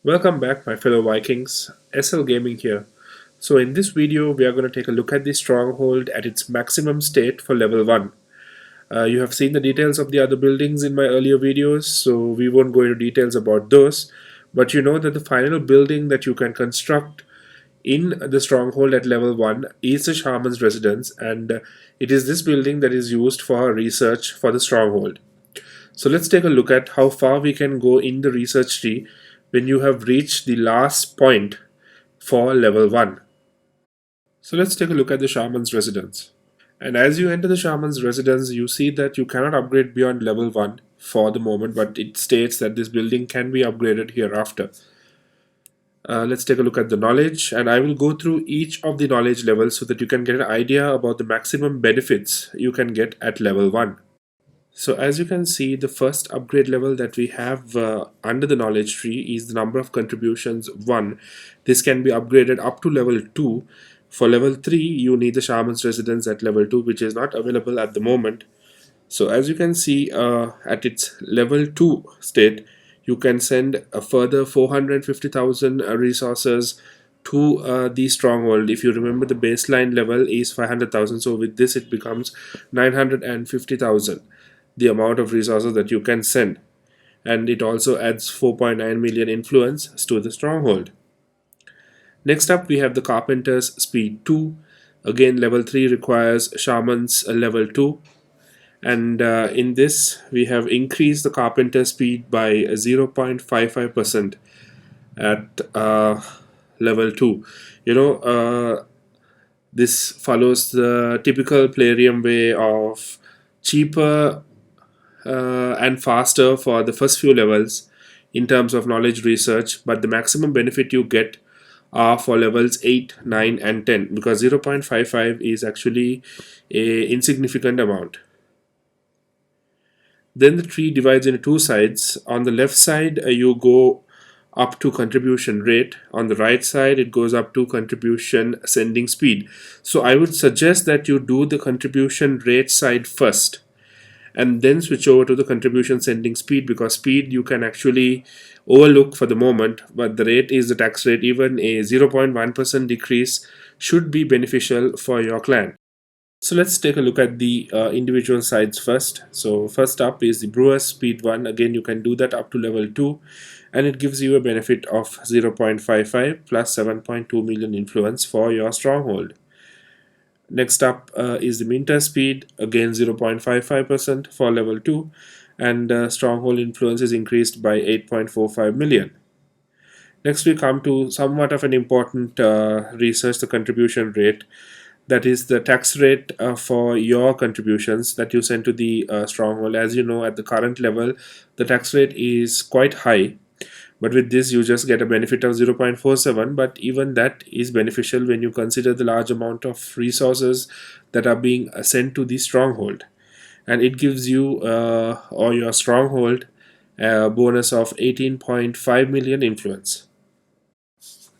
Welcome back, my fellow Vikings. SL Gaming here. So in this video we are going to take a look at the Stronghold at its maximum state for level 1. You have seen the details of the other buildings in my earlier videos, so we won't go into details about those, but you know that the final building that you can construct in the Stronghold at level 1 is the Shamans Residence, and it is this building that is used for research for the Stronghold. So let's take a look at how far we can go in the research tree when you have reached the last point for level 1. So let's take a look at the Shaman's Residence. And as you enter the Shaman's Residence, you see that you cannot upgrade beyond level 1 for the moment, but it states that this building can be upgraded hereafter. Let's take a look at the knowledge, and I will go through each of the knowledge levels so that you can get an idea about the maximum benefits you can get at level 1. So as you can see, the first upgrade level that we have under the knowledge tree is the number of contributions 1. This can be upgraded up to level 2. For level 3, you need the Shaman's Residence at level 2, which is not available at the moment. So as you can see, at its level 2 state, you can send a further 450,000 resources to the Stronghold. If you remember, the baseline level is 500,000, so with this it becomes 950,000, the amount of resources that you can send, and it also adds 4.9 million influence to the Stronghold. Next up, we have the Carpenters Speed 2. Again, level 3 requires Shaman's level 2, and in this we have increased the Carpenter Speed by 0.55% at level 2. This follows the typical Plarium way of cheaper and faster for the first few levels in terms of knowledge research, but the maximum benefit you get are for levels 8, 9 and 10, because 0.55 is actually a insignificant amount. Then the tree divides into two sides. On the left side you go up to contribution rate. On the right side it goes up to contribution sending speed. So I would suggest that you do the contribution rate side first and then switch over to the contribution sending speed, because speed you can actually overlook for the moment, but the rate is the tax rate. Even a 0.1% decrease should be beneficial for your clan. So let's take a look at the individual sides first. So first up is the Brewer's Speed 1. Again, you can do that up to level 2, and it gives you a benefit of 0.55 plus 7.2 million influence for your Stronghold. Next up is the Mintus Speed, again 0.55% for level 2, and Stronghold influence is increased by 8.45 million. Next we come to somewhat of an important research, the contribution rate. That is the tax rate for your contributions that you send to the Stronghold. As you know, at the current level, the tax rate is quite high, but with this you just get a benefit of 0.47, but even that is beneficial when you consider the large amount of resources that are being sent to the Stronghold, and it gives you or your Stronghold a bonus of 18.5 million influence.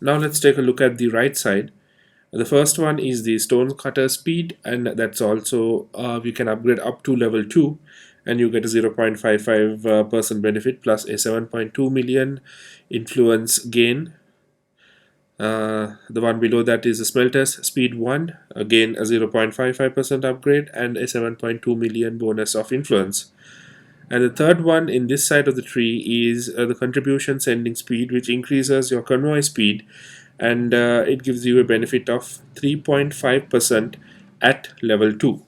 Now let's take a look at the right side. The first one is the Stonecutter Speed, and that's also we can upgrade up to level 2, and you get a 0.55% benefit plus a 7.2 million influence gain. The one below that is the Smelters Speed 1, again a 0.55% upgrade and a 7.2 million bonus of influence. And the third one in this side of the tree is the Contribution Sending Speed, which increases your convoy speed, and it gives you a benefit of 3.5% at level 2.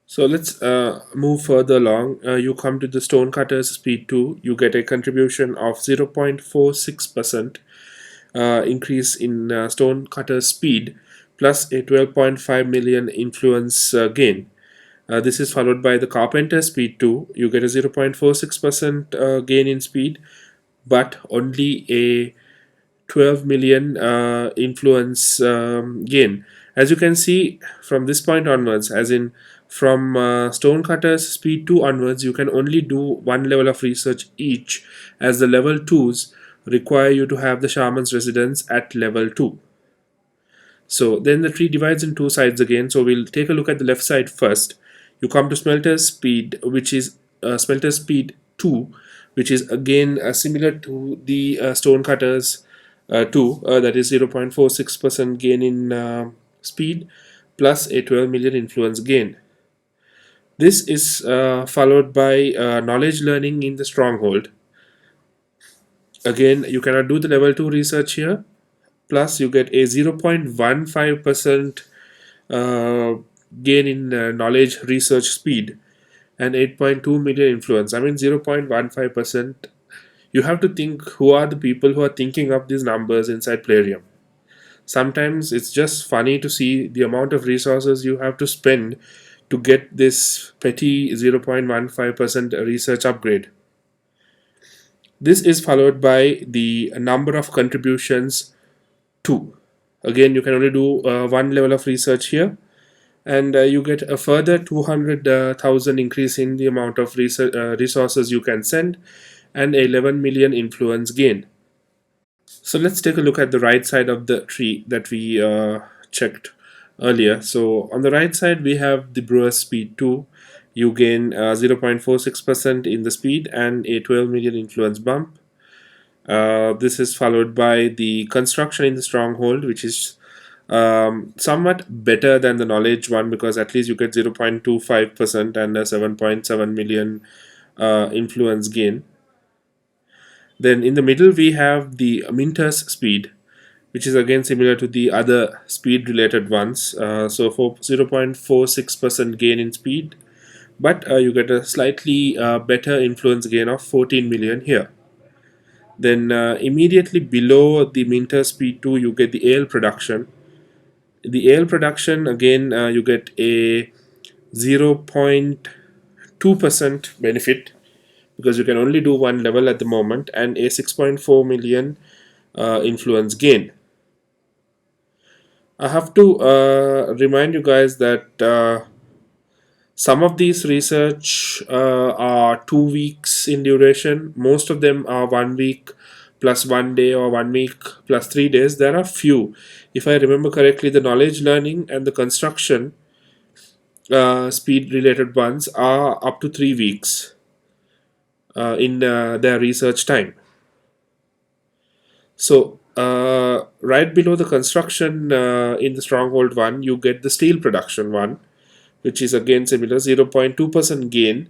So let's move further along. You come to the Stonecutter Speed 2. You get a contribution of 0.46% increase in Stonecutter Speed plus a 12.5 million influence gain. This is followed by the Carpenter Speed 2. You get a 0.46% gain in speed, but only a 12 million influence gain. As you can see, from this point onwards, as in from Stonecutter's Speed 2 onwards, you can only do one level of research each, as the level 2s require you to have the Shaman's Residence at level 2. So then the tree divides in two sides again. So we'll take a look at the left side first. You come to Smelter's Speed, which is Smelter's Speed 2, which is again similar to the Stonecutters 2, that is 0.46% gain in speed plus a 12 million influence gain. This is followed by knowledge learning in the Stronghold. Again, you cannot do the level 2 research here. Plus, you get a 0.15% gain in knowledge research speed and 8.2 million influence. I mean, 0.15%. You have to think who are the people who are thinking up these numbers inside Plarium. Sometimes it's just funny to see the amount of resources you have to spend to get this petty 0.15% research upgrade. This is followed by the number of contributions 2. Again, you can only do one level of research here, and you get a further 200,000 increase in the amount of resources you can send and 11 million influence gain. So let's take a look at the right side of the tree that we checked earlier. So on the right side, we have the Brewer Speed 2. You gain 0.46% in the speed and a 12 million influence bump. This is followed by the construction in the Stronghold, which is somewhat better than the knowledge one, because at least you get 0.25% and a 7.7 million influence gain. Then in the middle we have the Mintus Speed, which is again similar to the other speed related ones. So for 0.46% gain in speed, but you get a slightly better influence gain of 14 million here. Then immediately below the Mintus Speed 2, you get the ale production. The ale production, again, you get a 0.2% benefit, because you can only do one level at the moment, and a 6.4 million influence gain. I have to remind you guys that some of these research are 2 weeks in duration. Most of them are 1 week plus 1 day or 1 week plus 3 days. There are few. If I remember correctly, the knowledge learning and the construction speed related ones are up to 3 weeks in their research time. So right below the construction in the Stronghold one, you get the steel production one, which is again similar, 0.2% gain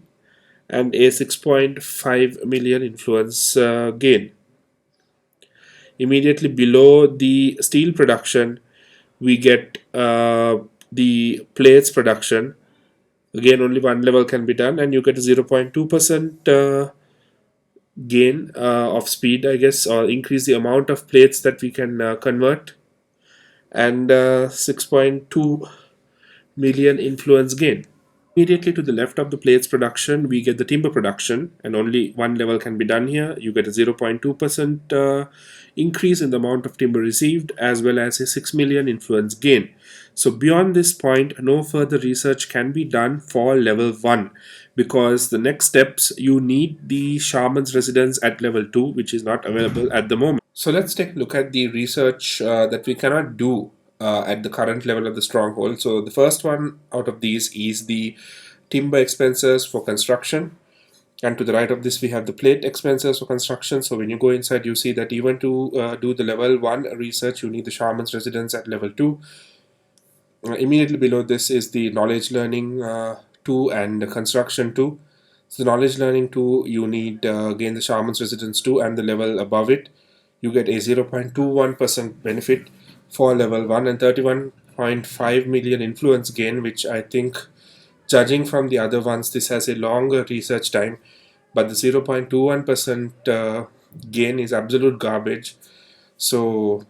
and a 6.5 million influence gain. Immediately below the steel production, we get the plates production. Again, only one level can be done, and you get a 0.2% gain of speed, I guess, or increase the amount of plates that we can convert, and 6.2 million influence gain. Immediately to the left of the plates production, we get the timber production, and only one level can be done here. You get a 0.2% increase in the amount of timber received, as well as a 6 million influence gain. So beyond this point, no further research can be done for level 1, because the next steps, you need the Shamans Residence at level 2, which is not available at the moment. So let's take a look at the research that we cannot do at the current level of the Stronghold. So the first one out of these is the timber expenses for construction, and to the right of this we have the plate expenses for construction. So when you go inside, you see that even to do the level 1 research, you need the Shaman's Residence at level 2. Immediately below this is the knowledge learning 2 and the construction 2. So the knowledge learning 2, you need again the Shaman's Residence 2 and the level above it. You get a 0.21% benefit for level 1 and 31.5 million influence gain, which I think, judging from the other ones, this has a longer research time, but the 0.21% gain is absolute garbage. So,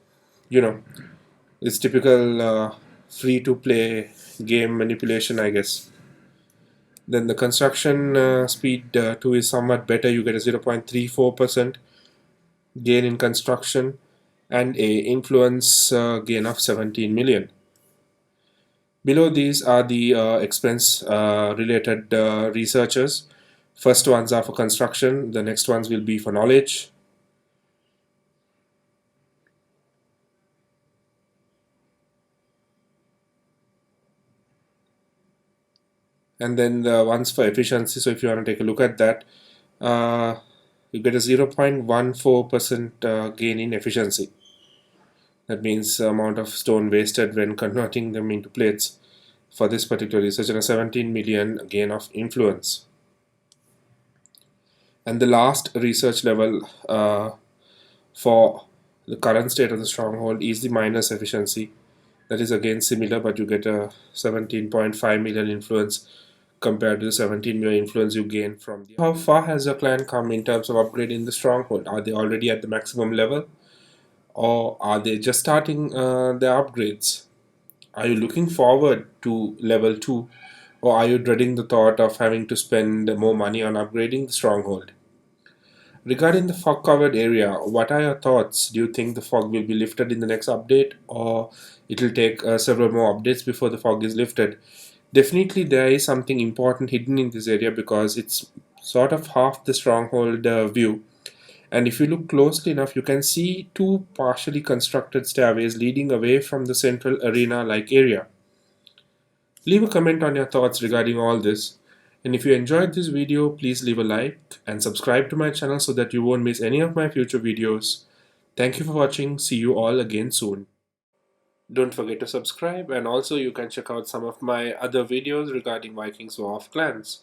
it's typical free to play game manipulation, I guess. Then the construction speed 2 is somewhat better. You get a 0.34% gain in construction and a influence gain of 17 million. Below these are the expense related researchers. First ones are for construction, the next ones will be for knowledge. And then the ones for efficiency. So if you want to take a look at that, you get a 0.14% gain in efficiency. That means the amount of stone wasted when converting them into plates for this particular research, and a 17 million gain of influence. And the last research level for the current state of the stronghold is the minus efficiency. That is again similar, but you get a 17.5 million influence compared to the 17 million influence you gain from the. How far has your clan come in terms of upgrading the stronghold? Are they already at the maximum level, or are they just starting their upgrades? Are you looking forward to level 2, or are you dreading the thought of having to spend more money on upgrading the stronghold? Regarding the fog covered area, what are your thoughts? Do you think the fog will be lifted in the next update, or it will take several more updates before the fog is lifted? Definitely, there is something important hidden in this area because it's sort of half the stronghold view. And if you look closely enough, you can see two partially constructed stairways leading away from the central arena like area. Leave a comment on your thoughts regarding all this. And if you enjoyed this video, please leave a like and subscribe to my channel so that you won't miss any of my future videos. Thank you for watching. See you all again soon. Don't forget to subscribe, and also you can check out some of my other videos regarding Vikings War of Clans.